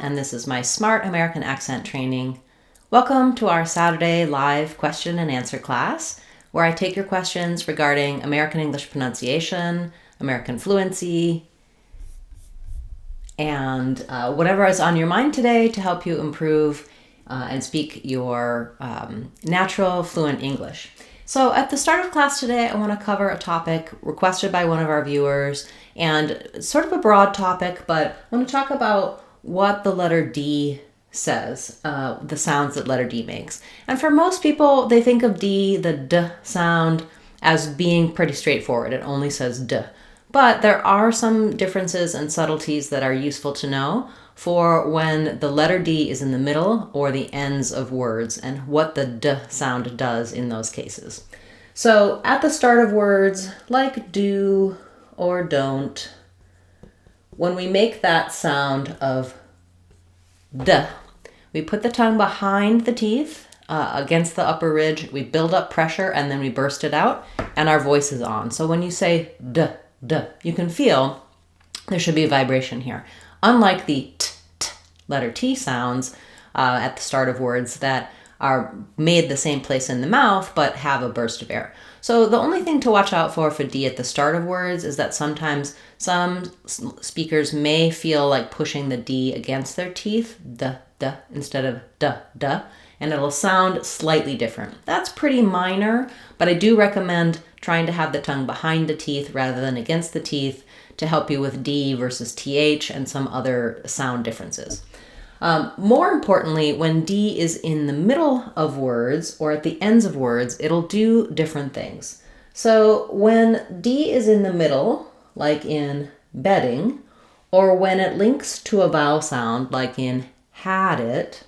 And this is my Smart American Accent Training. Welcome to our Saturday live question and answer class, where I take your questions regarding American English pronunciation, American fluency, and whatever is on your mind today to help you improve and speak your natural, fluent English. So at the start of class today, I want to cover a topic requested by one of our viewers, and sort of a broad topic, but I want to talk about what the letter D says, the sounds that letter D makes. And for most people, they think of D, the D sound, as being pretty straightforward. It only says D. But there are some differences and subtleties that are useful to know for when the letter D is in the middle or the ends of words and what the D sound does in those cases. So at the start of words like do or don't, when we make that sound of D, we put the tongue behind the teeth against the upper ridge, we build up pressure, and then we burst it out, and our voice is on. So when you say D, D, you can feel there should be a vibration here. Unlike the t letter T sounds at the start of words that are made the same place in the mouth but have a burst of air. So the only thing to watch out for D at the start of words is that sometimes some speakers may feel like pushing the D against their teeth, D, D, instead of D, D, and it'll sound slightly different. That's pretty minor, but I do recommend trying to have the tongue behind the teeth rather than against the teeth to help you with D versus TH and some other sound differences. More importantly, when D is in the middle of words or at the ends of words, it'll do different things. So when D is in the middle, like in bedding, or when it links to a vowel sound, like in had it,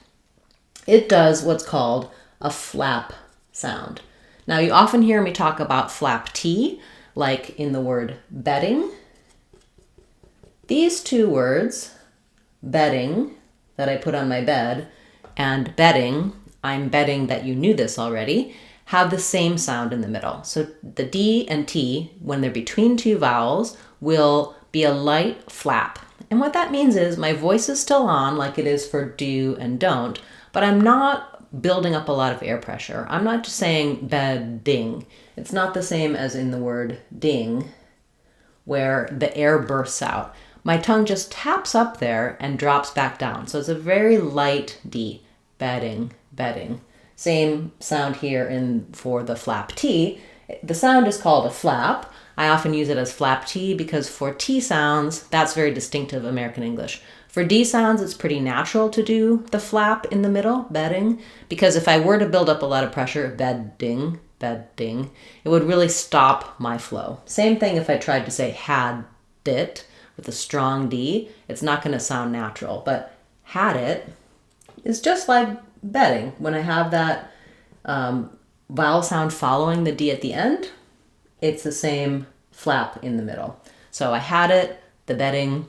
it does what's called a flap sound. Now, you often hear me talk about flap T, like in the word bedding. These two words, bedding, that I put on my bed, and bedding, I'm betting that you knew this already, have the same sound in the middle. So the D and T, when they're between two vowels, will be a light flap. And what that means is my voice is still on, like it is for do and don't, but I'm not building up a lot of air pressure. I'm not just saying bedding. It's not the same as in the word ding, where the air bursts out. My tongue just taps up there and drops back down. So it's a very light D, bedding, bedding. Same sound here for the flap T. The sound is called a flap. I often use it as flap T because for T sounds, that's very distinctive American English. For D sounds, it's pretty natural to do the flap in the middle, bedding, because if I were to build up a lot of pressure, bedding, bedding, it would really stop my flow. Same thing if I tried to say had it with a strong D, it's not going to sound natural, but had it is just like bedding. When I have that vowel sound following the D at the end, it's the same flap in the middle. So I had it, the bedding.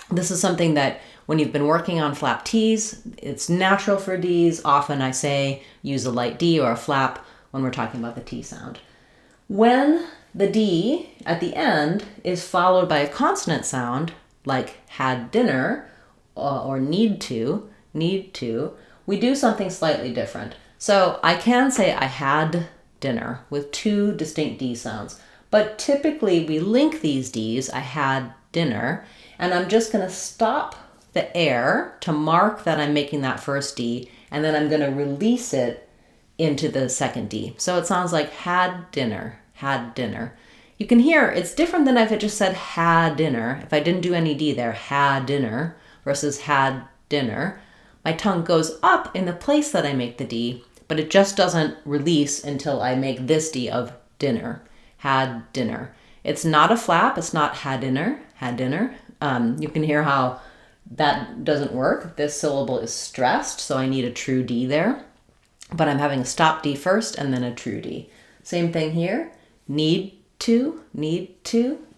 This is something that when you've been working on flap T's, it's natural for D's. Often I say use a light D or a flap when we're talking about the T sound. When the D at the end is followed by a consonant sound, like had dinner or need to, we do something slightly different. So I can say I had dinner with two distinct D sounds, but typically we link these Ds, I had dinner, and I'm just going to stop the air to mark that I'm making that first D, and then I'm going to release it into the second D. So it sounds like had dinner, had dinner. You can hear it's different than if I just said had dinner. If I didn't do any D there, had dinner versus had dinner. My tongue goes up in the place that I make the D, but it just doesn't release until I make this D of dinner, had dinner. It's not a flap. It's not had dinner, had dinner. You can hear how that doesn't work. This syllable is stressed, so I need a true D there. But I'm having a stop D first and then a true D. Same thing here. Need to.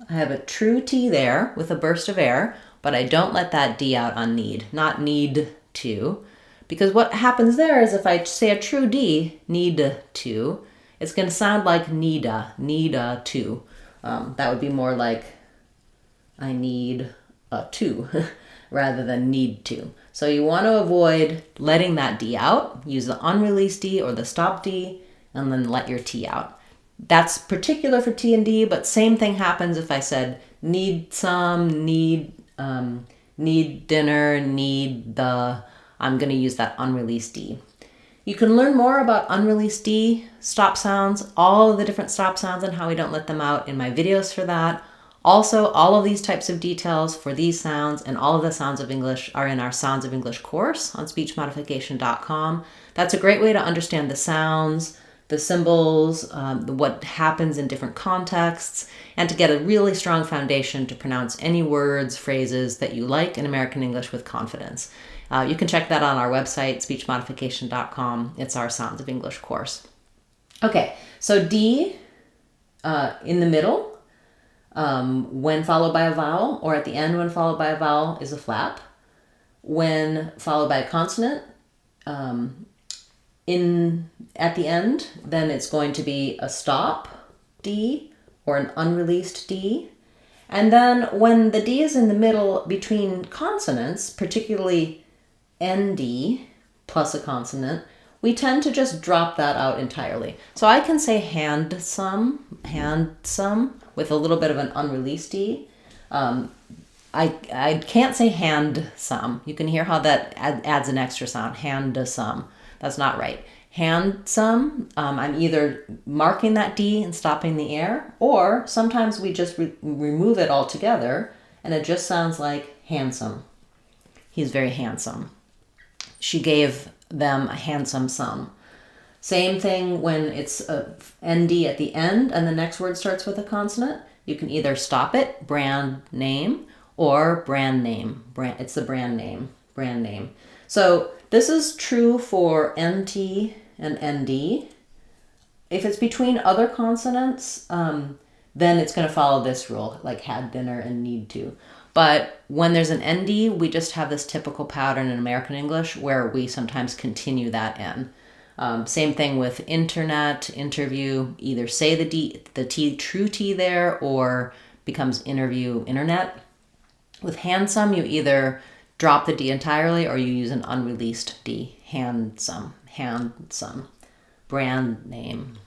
I have a true T there with a burst of air, but I don't let that D out on need, not need to. Because what happens there is if I say a true D, need to, it's going to sound like need to. That would be more like I need a to rather than need to. So you want to avoid letting that D out. Use the unreleased D or the stop D, and then let your T out. That's particular for T and D, but same thing happens if I said need some, need dinner, need the, I'm going to use that unreleased D. You can learn more about unreleased D, stop sounds, all of the different stop sounds and how we don't let them out in my videos for that. Also, all of these types of details for these sounds and all of the sounds of English are in our Sounds of English course on speechmodification.com. That's a great way to understand the sounds, the symbols, what happens in different contexts, and to get a really strong foundation to pronounce any words, phrases that you like in American English with confidence. You can check that on our website, speechmodification.com. It's our Sounds of English course. Okay, so D in the middle, when followed by a vowel, or at the end when followed by a vowel, is a flap. When followed by a consonant, at the end, then it's going to be a stop D or an unreleased D. And then when the D is in the middle between consonants, particularly ND plus a consonant, we tend to just drop that out entirely. So I can say handsome, with a little bit of an unreleased D. I can't say handsome. You can hear how that adds an extra sound, handsome. That's not right. Handsome, I'm either marking that D and stopping the air, or sometimes we just remove it altogether and it just sounds like handsome. He's very handsome. She gave them a handsome son. Same thing when it's a ND at the end and the next word starts with a consonant. You can either stop it, brand name, or brand name. It's the brand name. So this is true for NT and ND. If it's between other consonants, then it's going to follow this rule, like had dinner and need to. But when there's an ND, we just have this typical pattern in American English where we sometimes continue that N. Same thing with internet, interview, either say the T, true T there, or becomes interview, internet. With handsome, you either drop the D entirely or you use an unreleased D. Handsome. Brand name.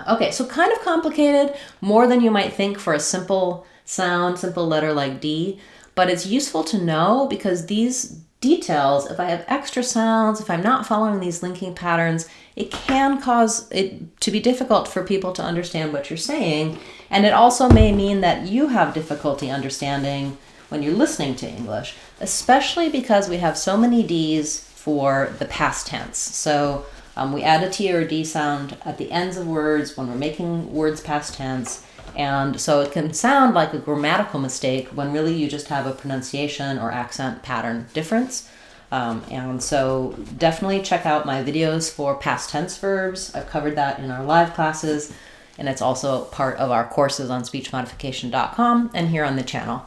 Okay, so kind of complicated, more than you might think for a simple sound, simple letter like D, but it's useful to know because these details, if I have extra sounds, if I'm not following these linking patterns, it can cause it to be difficult for people to understand what you're saying. And it also may mean that you have difficulty understanding when you're listening to English, especially because we have so many Ds for the past tense. So we add a T or a D sound at the ends of words when we're making words past tense. And so it can sound like a grammatical mistake when really you just have a pronunciation or accent pattern difference. And so definitely check out my videos for past tense verbs. I've covered that in our live classes, and it's also part of our courses on speechmodification.com and here on the channel.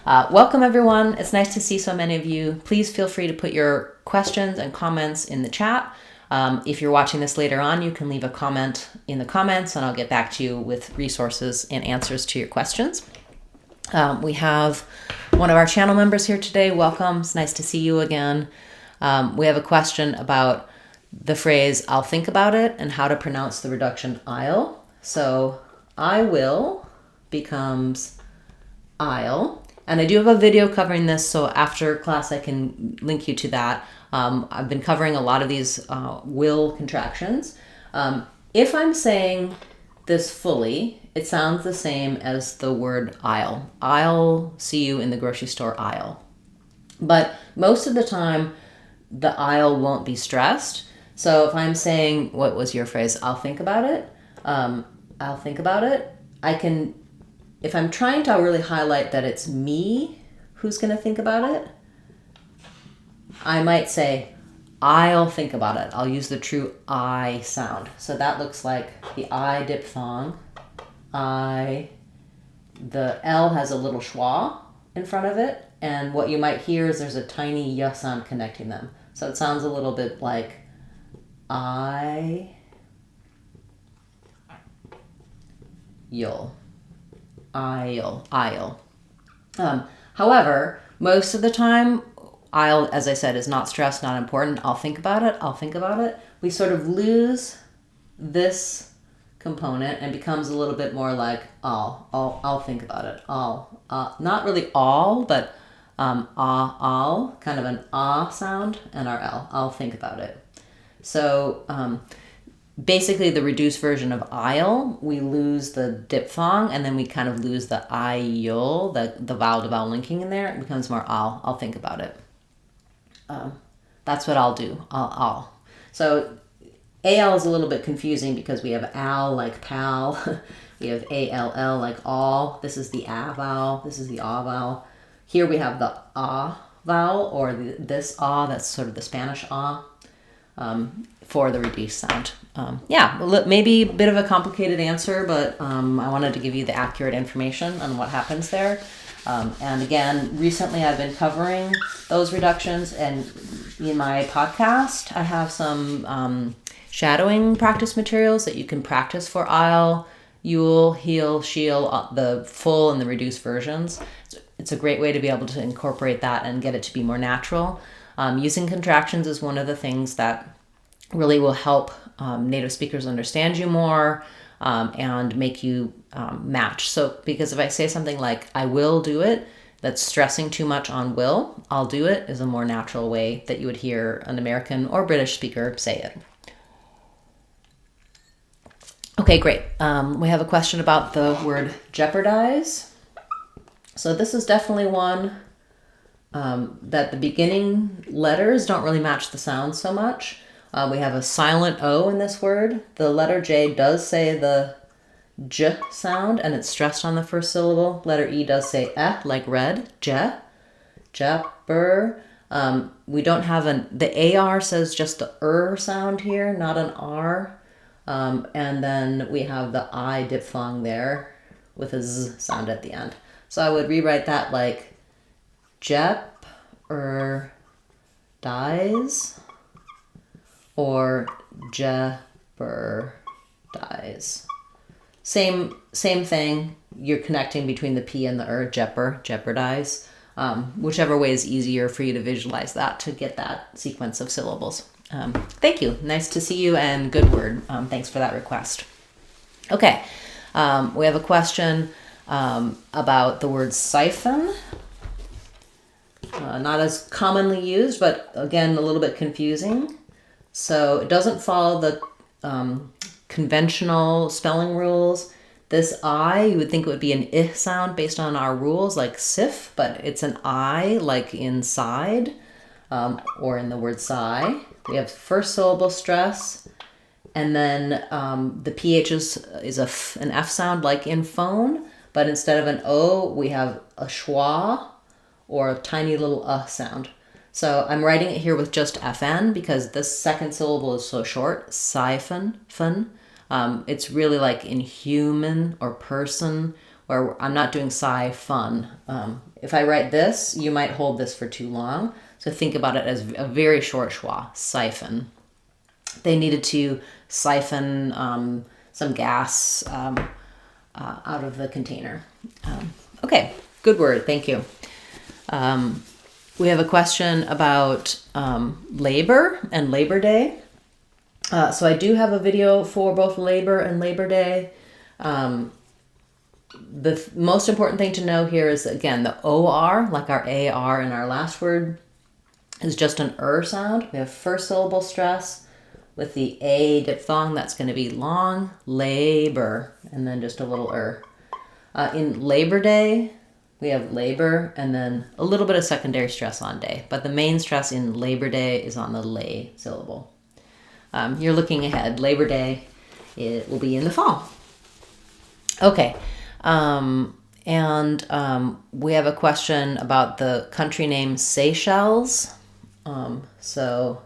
Welcome everyone. It's nice to see so many of you. Please feel free to put your questions and comments in the chat. If you're watching this later on, you can leave a comment in the comments and I'll get back to you with resources and answers to your questions. We have one of our channel members here today. Welcome. It's nice to see you again. We have a question about the phrase, I'll think about it, and how to pronounce the reduction I'll. So I will becomes I'll. And I do have a video covering this, so after class I can link you to that. I've been covering a lot of these will contractions. If I'm saying this fully, it sounds the same as the word I'll. I'll see you in the grocery store aisle. But most of the time, the I'll won't be stressed. So if I'm saying, what was your phrase? I'll think about it. I'll think about it. I can, if I'm trying to really highlight that it's me who's going to think about it, I might say, I'll think about it. I'll use the true I sound. So that looks like the I diphthong. The L has a little schwa in front of it. And what you might hear is there's a tiny y sound connecting them. So it sounds a little bit like you'll. I'll. However, most of the time, I'll, as I said, is not stressed, not important. I'll think about it. I'll think about it. We sort of lose this component and becomes a little bit more like I'll think about it. Not really all, but I'll, kind of an sound, and our I'll think about it. So basically the reduced version of I'll, we lose the diphthong, and then we kind of lose the I'll, the vowel to vowel linking in there. It becomes more I'll think about it. That's what I'll do. I'll. So AL is a little bit confusing because we have al like pal. We have ALL like all. This is the a vowel. This is the a vowel. Here we have the a vowel, or this a, that's sort of the Spanish a, for the reduced sound. Maybe a bit of a complicated answer, but I wanted to give you the accurate information on what happens there. And again, recently I've been covering those reductions, and in my podcast, I have some shadowing practice materials that you can practice for I'll, you'll, he'll, she'll, the full and the reduced versions. It's a great way to be able to incorporate that and get it to be more natural. Using contractions is one of the things that really will help native speakers understand you more, and make you match. So, because if I say something like, I will do it, that's stressing too much on will, I'll do it is a more natural way that you would hear an American or British speaker say it. Okay, great. We have a question about the word jeopardize. So this is definitely one that the beginning letters don't really match the sound so much. We have a silent O in this word. The letter J does say the J sound, and it's stressed on the first syllable. Letter E does say like red, je, jepper. We don't have the AR says just the sound here, not an R. And then we have the I diphthong there with a Z sound at the end. So I would rewrite that like jeopardize or jeopardize. Same thing. You're connecting between the P and the jeopardize. Whichever way is easier for you to visualize that, to get that sequence of syllables. Thank you. Nice to see you, and good word. Thanks for that request. Okay. We have a question about the word siphon. Not as commonly used, but again, a little bit confusing. So it doesn't follow the conventional spelling rules. This I, you would think it would be an I sound based on our rules, like sif, but it's an I, like inside, or in the word sigh. We have first syllable stress, and then the PH is an F sound, like in phone, but instead of an O, we have a schwa, or a tiny little sound. So I'm writing it here with just FN because this second syllable is so short, siphon, fun. It's really like in human or person, where I'm not doing siphon. If I write this, you might hold this for too long. So think about it as a very short schwa, siphon. They needed to siphon some gas out of the container. Okay, good word, thank you. We have a question about labor and Labor Day. So I do have a video for both labor and Labor Day. The most important thing to know here is, again, the OR, like our AR in our last word, is just an sound. We have first syllable stress with the A diphthong. That's going to be long, labor, and then just a little in Labor Day, we have labor and then a little bit of secondary stress on day. But the main stress in Labor Day is on the lay syllable. You're looking ahead. Labor Day, it will be in the fall. Okay. We have a question about the country name Seychelles. So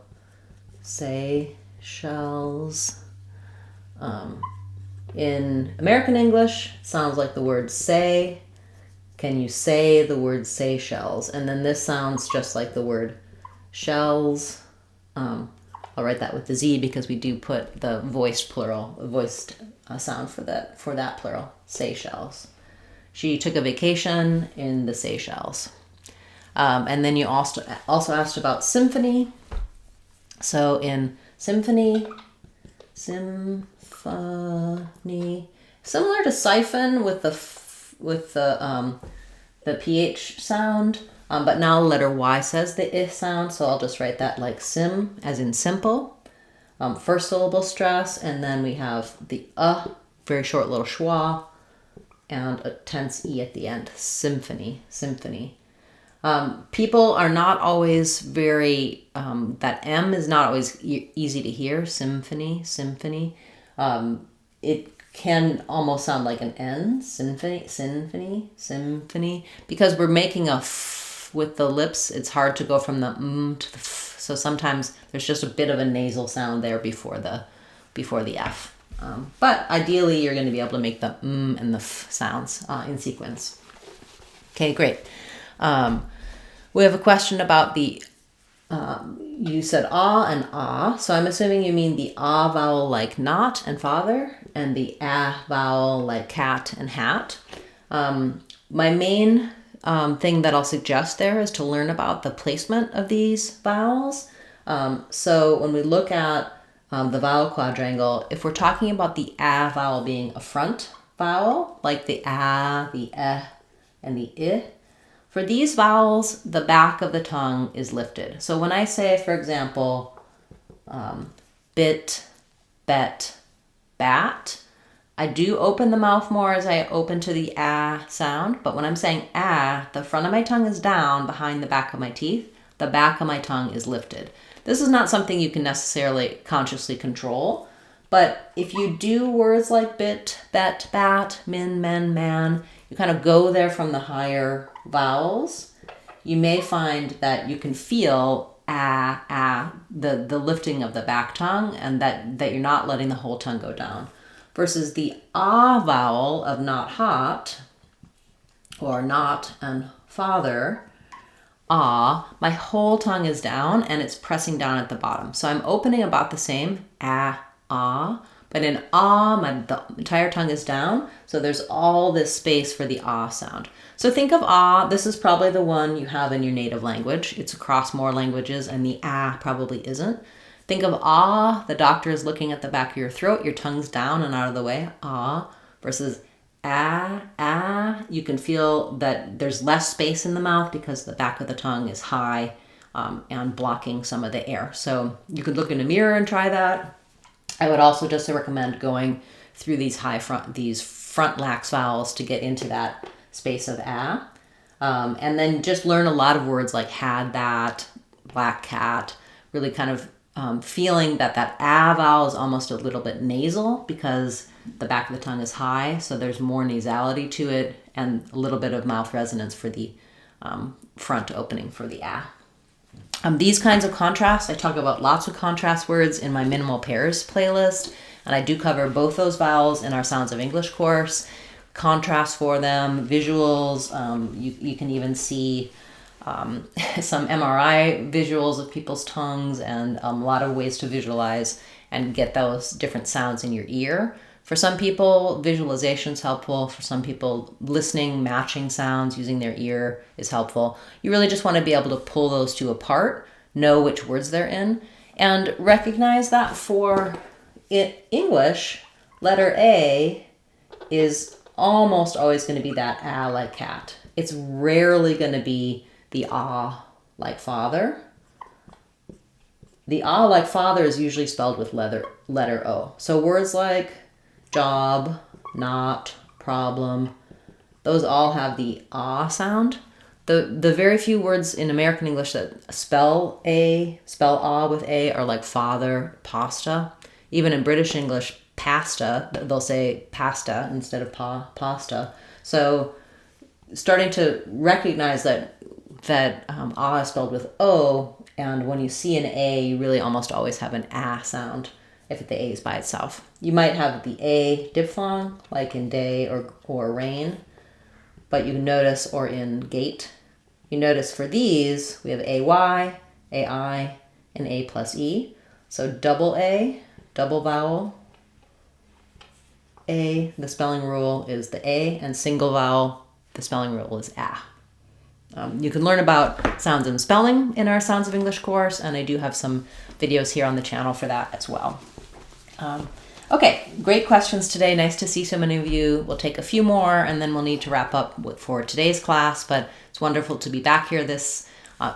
Seychelles. In American English, it sounds like the word say. Can you say the word Seychelles? And then this sounds just like the word shells. I'll write that with the Z because we do put the voiced sound for that plural, Seychelles. She took a vacation in the Seychelles. And then you also asked about symphony. So in symphony, similar to siphon with the ph sound, but now letter Y says the I sound, so I'll just write that like sim, as in simple. First syllable stress, and then we have the very short little schwa, and a tense E at the end. Symphony. People are not always very, that M is not always easy to hear. Symphony. It can almost sound like an N. Symphony. Because we're making a F with the lips, it's hard to go from the M to the F. So sometimes there's just a bit of a nasal sound there before the F. But ideally, you're going to be able to make the M and the F sounds in sequence. Okay, great. We have a question about the, you said ah and ah, so I'm assuming you mean the ah vowel like not and father, and the ah vowel like cat and hat. My main thing that I'll suggest there is to learn about the placement of these vowels. So when we look at the vowel quadrangle, if we're talking about the ah vowel being a front vowel, like the ah, the eh, and the I, for these vowels, the back of the tongue is lifted. So when I say, for example, bit, bet, bat, I do open the mouth more as I open to the ah sound, but when I'm saying ah, the front of my tongue is down behind the back of my teeth, the back of my tongue is lifted. This is not something you can necessarily consciously control, but if you do words like bit, bet, bat, min, men, man, you kind of go there from the higher vowels, you may find that you can feel the lifting of the back tongue, and that you're not letting the whole tongue go down. Versus the ah vowel of not hot, or not and father, ah, my whole tongue is down and it's pressing down at the bottom. So I'm opening about the same, ah, but in ah, the entire tongue is down, so there's all this space for the ah sound. So think of ah, this is probably the one you have in your native language. It's across more languages, and the ah probably isn't. Think of ah, the doctor is looking at the back of your throat, your tongue's down and out of the way, ah, versus ah, you can feel that there's less space in the mouth because the back of the tongue is high and blocking some of the air. So you could look in a mirror and try that. I would also just recommend going through these front lax vowels to get into that space of ah. And then just learn a lot of words like had that, black cat, really kind of feeling that ah vowel is almost a little bit nasal because the back of the tongue is high, so there's more nasality to it and a little bit of mouth resonance for the front opening for the ah. These kinds of contrasts, I talk about lots of contrast words in my minimal pairs playlist, and I do cover both those vowels in our Sounds of English course. Contrast for them, visuals, you can even see some MRI visuals of people's tongues, and a lot of ways to visualize and get those different sounds in your ear. For some people, visualization is helpful. For some people, listening, matching sounds using their ear is helpful. You really just want to be able to pull those two apart, know which words they're in, and recognize that for English, letter A is almost always going to be that ah like cat. It's rarely going to be the ah like father. The ah like father is usually spelled with letter O. So words like job, not, problem, those all have the ah sound. The very few words in American English that spell ah with A are like father, pasta. Even in British English, pasta, they'll say pasta instead of pasta. So starting to recognize that ah is spelled with O, and when you see an A, you really almost always have an ah sound if the A is by itself. You might have the A diphthong, like in day or rain, but you notice, or in gate, you notice for these, we have AY, AI, and A plus E. So double A, double vowel, A, the spelling rule is the A, and single vowel, the spelling rule is ah. You can learn about sounds and spelling in our Sounds of English course, and I do have some videos here on the channel for that as well. Okay, great questions today. Nice to see so many of you. We'll take a few more, and then we'll need to wrap up for today's class, but it's wonderful to be back here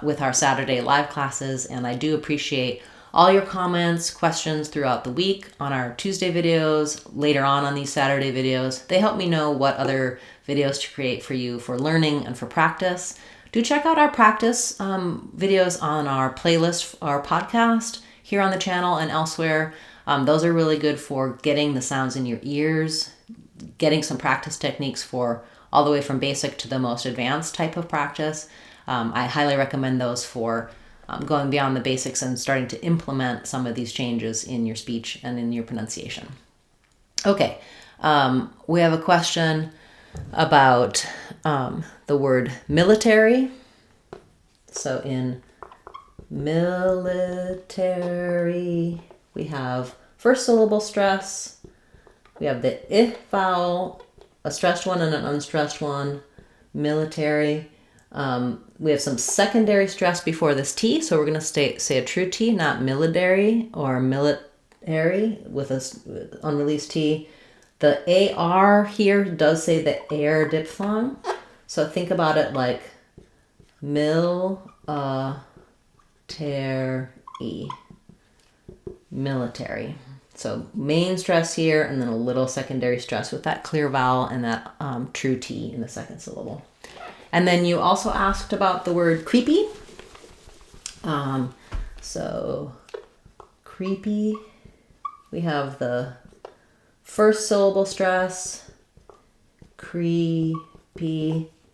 with our Saturday live classes, and I do appreciate all your comments, questions throughout the week on our Tuesday videos, later on these Saturday videos. They help me know what other videos to create for you for learning and for practice. Do check out our practice videos on our playlist, our podcast here on the channel and elsewhere. Those are really good for getting the sounds in your ears, getting some practice techniques for all the way from basic to the most advanced type of practice. I highly recommend those for going beyond the basics and starting to implement some of these changes in your speech and in your pronunciation. Okay, we have a question about the word military. So in military, we have first syllable stress. We have the I vowel, a stressed one and an unstressed one. Military. We have some secondary stress before this T, so we're going to say a true T, not military or military with a unreleased T. The AR here does say the air diphthong, so think about it like military. So main stress here, and then a little secondary stress with that clear vowel and that true T in the second syllable. And then you also asked about the word creepy. So creepy, we have the first syllable stress, creepy.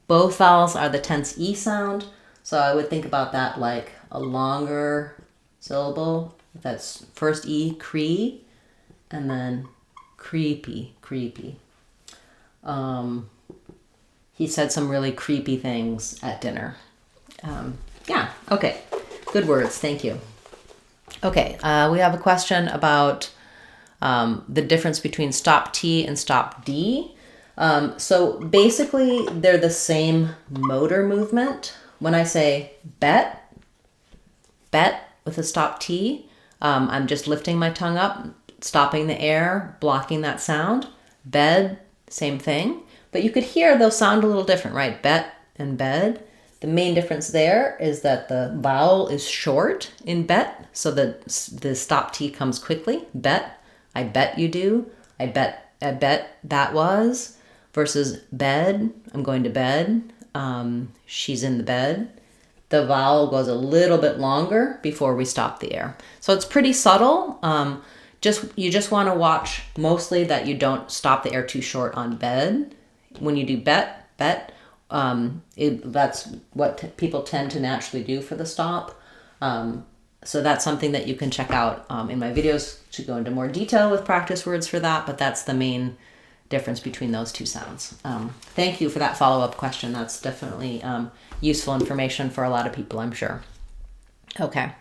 Both vowels are the tense E sound. So I would think about that like a longer syllable. That's first E, cree, and then creepy. He said some really creepy things at dinner. Yeah, okay. Good words, thank you. Okay, we have a question about the difference between stop T and stop D. So basically, they're the same motor movement. When I say bet with a stop T, I'm just lifting my tongue up, stopping the air, blocking that sound. Bed, same thing. But you could hear those sound a little different, right? Bet and bed. The main difference there is that the vowel is short in bet, so the stop T comes quickly. Bet, I bet you do. I bet that was. Versus bed, I'm going to bed. She's in the bed. The vowel goes a little bit longer before we stop the air. So it's pretty subtle. You just want to watch mostly that you don't stop the air too short on bed. When you do bet, that's what people tend to naturally do for the stop. So that's something that you can check out in my videos to go into more detail with practice words for that, but that's the main difference between those two sounds. Thank you for that follow-up question. That's definitely useful information for a lot of people, I'm sure. Okay.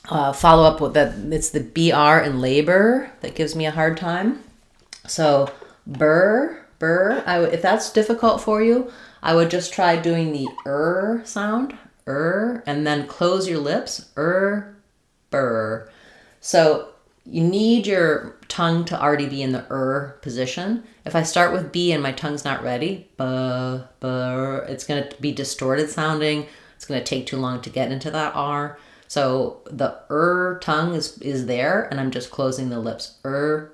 Follow up with that. It's the BR in labor that gives me a hard time. So burr. If that's difficult for you, I would just try doing the sound, and then close your lips, burr. So you need your tongue to already be in the position. If I start with B and my tongue's not ready, burr, it's going to be distorted sounding. It's going to take too long to get into that R. So the tongue is there, and I'm just closing the lips. Burr.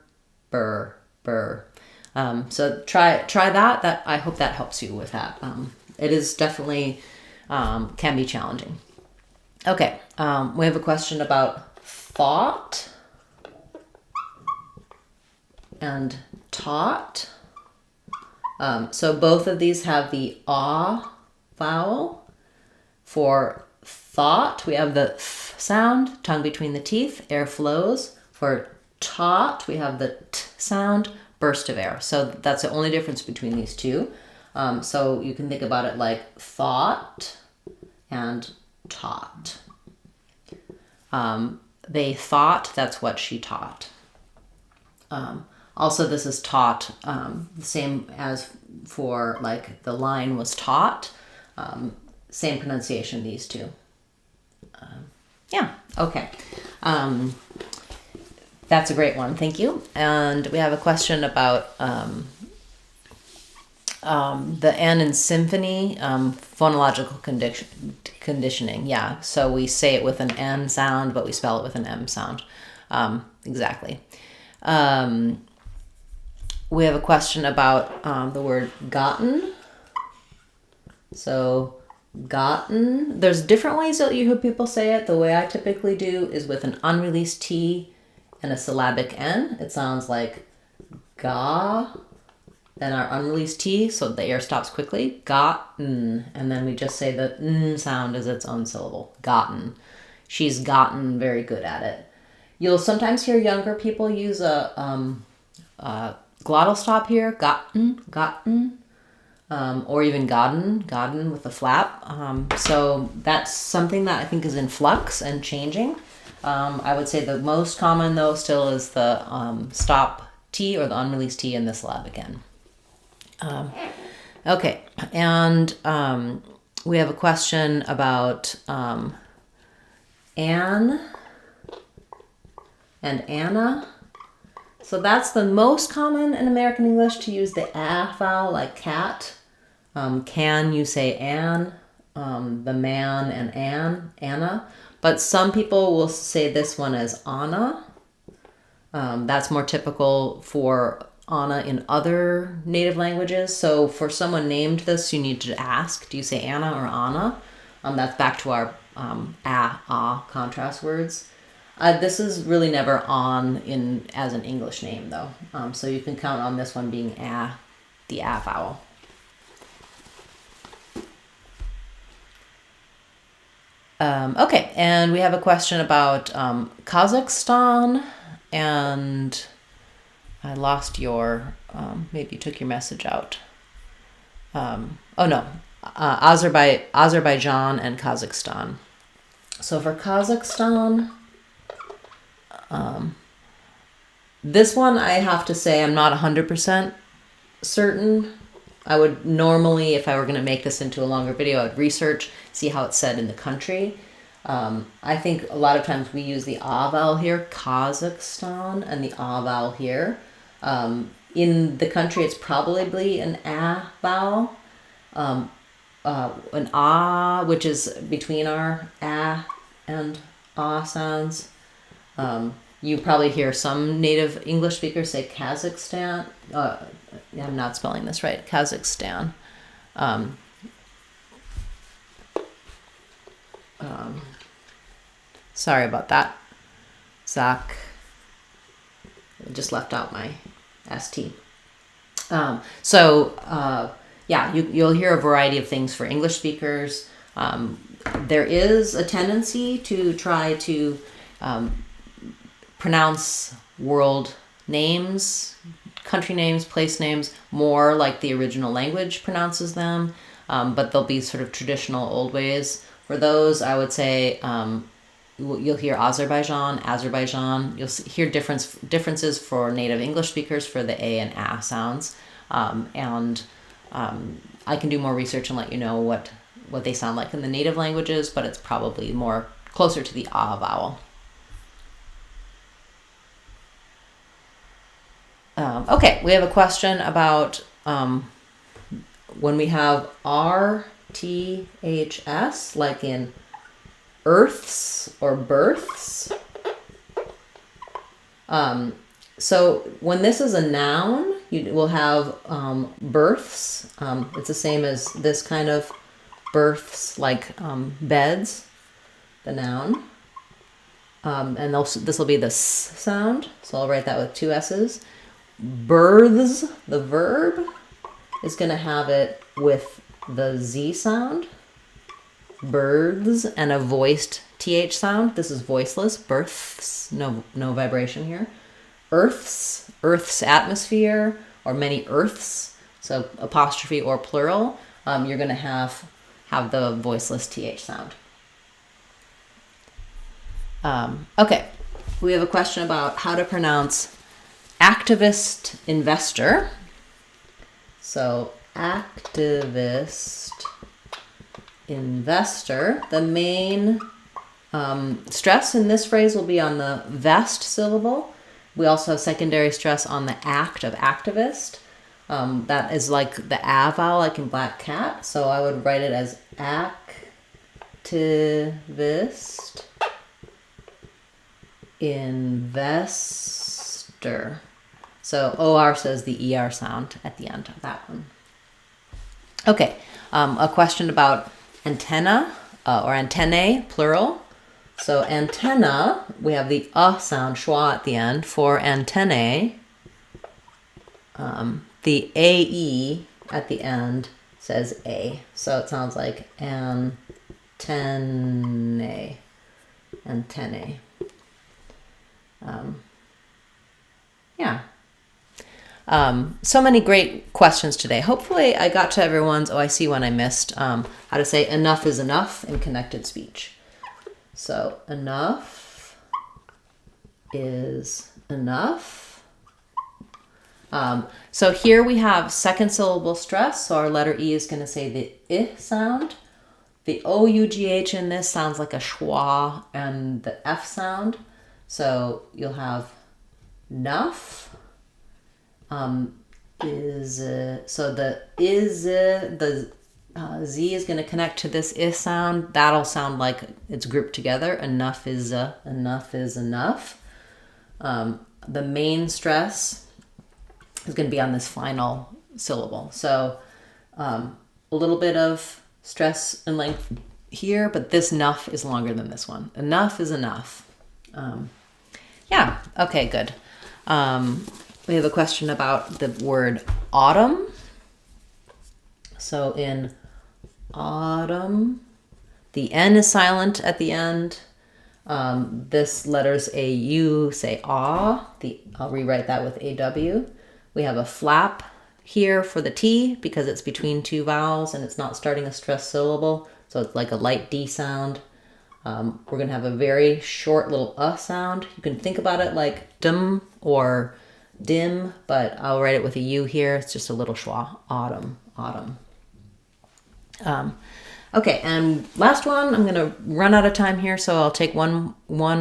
So try that. I hope that helps you with that. It is definitely can be challenging. Okay, we have a question about thought and taught. So both of these have the ah vowel. For thought, we have the th sound, tongue between the teeth, air flows. For taught, we have the t sound, burst of air. So that's the only difference between these two. So you can think about it like thought and taught. They thought, that's what she taught. Also, this is taught, the same as for like the line was taught. Same pronunciation, these two. Yeah, okay. That's a great one, thank you. And we have a question about the N in symphony, phonological conditioning. Yeah, so we say it with an N sound, but we spell it with an M sound. Exactly. We have a question about the word gotten. So gotten, there's different ways that you hear people say it. The way I typically do is with an unreleased T and a syllabic N. It sounds like ga, then our unreleased T, so the air stops quickly, gotten, and then we just say the n sound as its own syllable, gotten. She's gotten very good at it. You'll sometimes hear younger people use a glottal stop here, gotten, gotten, or even gotten with the flap. So that's something that I think is in flux and changing. I would say the most common though still is the stop T or the unreleased T in the syllabic N. Okay, and we have a question about Anne and Anna. So that's the most common in American English, to use the A vowel, like cat. Can you say Anne, the man, and Anna. But some people will say this one as Anna. That's more typical for Anna in other native languages. So for someone named this, you need to ask, do you say Anna or Anna? That's back to our contrast words. This is really never on as an English name though. So you can count on this one being the A vowel. Okay, and we have a question about Kazakhstan, and I lost your, maybe you took your message out. Oh no, Azerbaijan and Kazakhstan. So for Kazakhstan, this one I have to say I'm not 100% certain. I would normally, if I were going to make this into a longer video, I would research, see how it's said in the country. I think a lot of times we use the A vowel here, Kazakhstan, and the A vowel here. In the country, it's probably an A vowel, an A, which is between our A and A sounds. You probably hear some native English speakers say Kazakhstan. I'm not spelling this right. Kazakhstan. Sorry about that. Zach. I just left out my ST. Yeah, you'll hear a variety of things for English speakers. There is a tendency to try to pronounce world names, country names, place names, more like the original language pronounces them, but there'll be sort of traditional old ways. For those, I would say you'll hear Azerbaijan. You'll hear differences for native English speakers for the A and A sounds, and I can do more research and let you know what they sound like in the native languages, but it's probably more closer to the A vowel. Okay, we have a question about when we have RTHS, like in earths or births. So when this is a noun, you will have births. It's the same as this kind of births, like beds, the noun. And this will be the S sound, so I'll write that with two S's. Births, the verb, is going to have it with the Z sound. Births, and a voiced TH sound. This is voiceless. Births, no vibration here. Earths, Earth's atmosphere, or many earths, so apostrophe or plural. You're going to have the voiceless TH sound. Okay, we have a question about how to pronounce activist investor. So activist investor. The main stress in this phrase will be on the vest syllable. We also have secondary stress on the act of activist. That is like the A vowel, like in black cat. So I would write it as activist investor. So OR says the ER sound at the end of that one. Okay, a question about antenna or antennae, plural. So antenna, we have the sound, schwa at the end. For antennae, the AE at the end says A. So it sounds like antennae. Antennae. Yeah. So many great questions today. Hopefully I got to everyone's, I see one I missed, how to say enough is enough in connected speech. So enough is enough. So here we have second syllable stress. So our letter E is going to say the I sound. The OUGH in this sounds like a schwa and the F sound. So you'll have enough. So the Z is going to connect to this I sound. That'll sound like it's grouped together. Enough is enough. The main stress is going to be on this final syllable. So a little bit of stress and length here, but this enough is longer than this one. Enough is enough. Yeah, okay, good. We have a question about the word autumn. So in autumn, the N is silent at the end. This letter's a U, say ah. I'll rewrite that with AW. We have a flap here for the T because it's between two vowels and it's not starting a stressed syllable. So it's like a light D sound. We're going to have a very short little sound. You can think about it like dum or dim, but I'll write it with a U here. It's just a little schwa. Autumn, autumn. Okay, and last one, I'm going to run out of time here, so I'll take one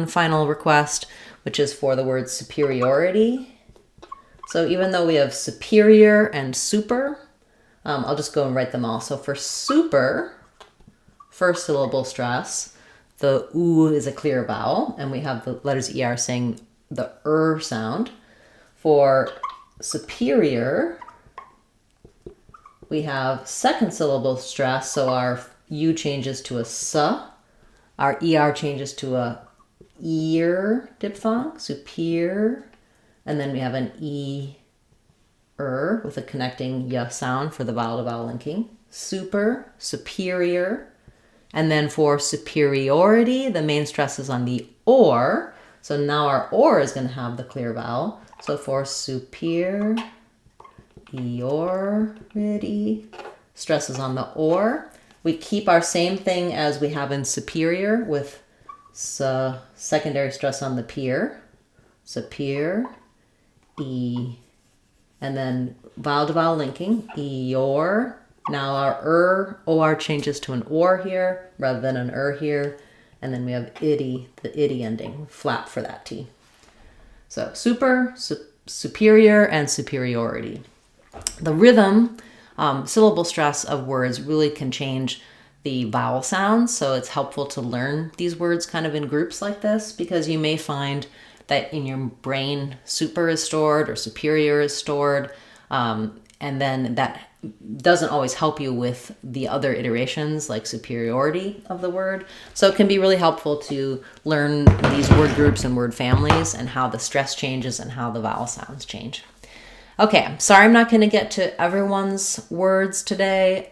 final request, which is for the word superiority. So even though we have superior and super, I'll just go and write them all. So for super, first syllable stress, the U is a clear vowel, and we have the letters ER saying the sound. For superior, we have second syllable stress, so our U changes to a S, our ER changes to a ear diphthong, superior, and then we have an with a connecting Y sound for the vowel to vowel linking. Super, superior, and then for superiority, the main stress is on the OR, so now our OR is going to have the clear vowel. So for superiority, stress is on the OR. We keep our same thing as we have in superior with secondary stress on the peer. Superior, E, and then vowel to vowel linking, Eor. Now our OR changes to an OR here rather than an here. And then we have the itty ending, flap for that T. So super, superior, and superiority. The rhythm, syllable stress of words really can change the vowel sounds. So it's helpful to learn these words kind of in groups like this because you may find that in your brain super is stored or superior is stored. And then that doesn't always help you with the other iterations like superiority of the word. So it can be really helpful to learn these word groups and word families and how the stress changes and how the vowel sounds change. Okay, I'm sorry I'm not going to get to everyone's words today.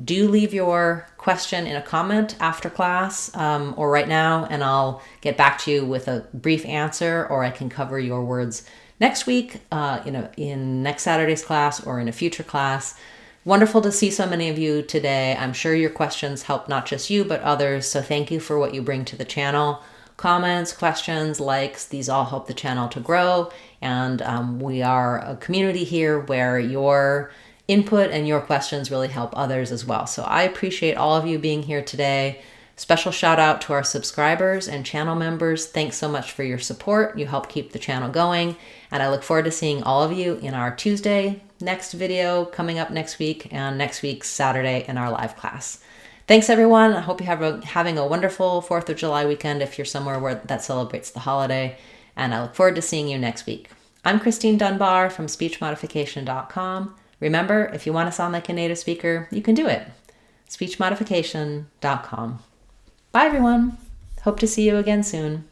Do leave your question in a comment after class or right now, and I'll get back to you with a brief answer, or I can cover your words next week, in next Saturday's class or in a future class. Wonderful to see so many of you today. I'm sure your questions help not just you, but others. So thank you for what you bring to the channel. Comments, questions, likes, these all help the channel to grow. And we are a community here where your input and your questions really help others as well. So I appreciate all of you being here today. Special shout out to our subscribers and channel members. Thanks so much for your support. You help keep the channel going. And I look forward to seeing all of you in our Tuesday next video coming up next week, and next week's Saturday in our live class. Thanks everyone. I hope you have having a wonderful 4th of July weekend if you're somewhere where that celebrates the holiday. And I look forward to seeing you next week. I'm Christine Dunbar from speechmodification.com. Remember, if you want to sound like a native speaker, you can do it. speechmodification.com. Bye everyone. Hope to see you again soon.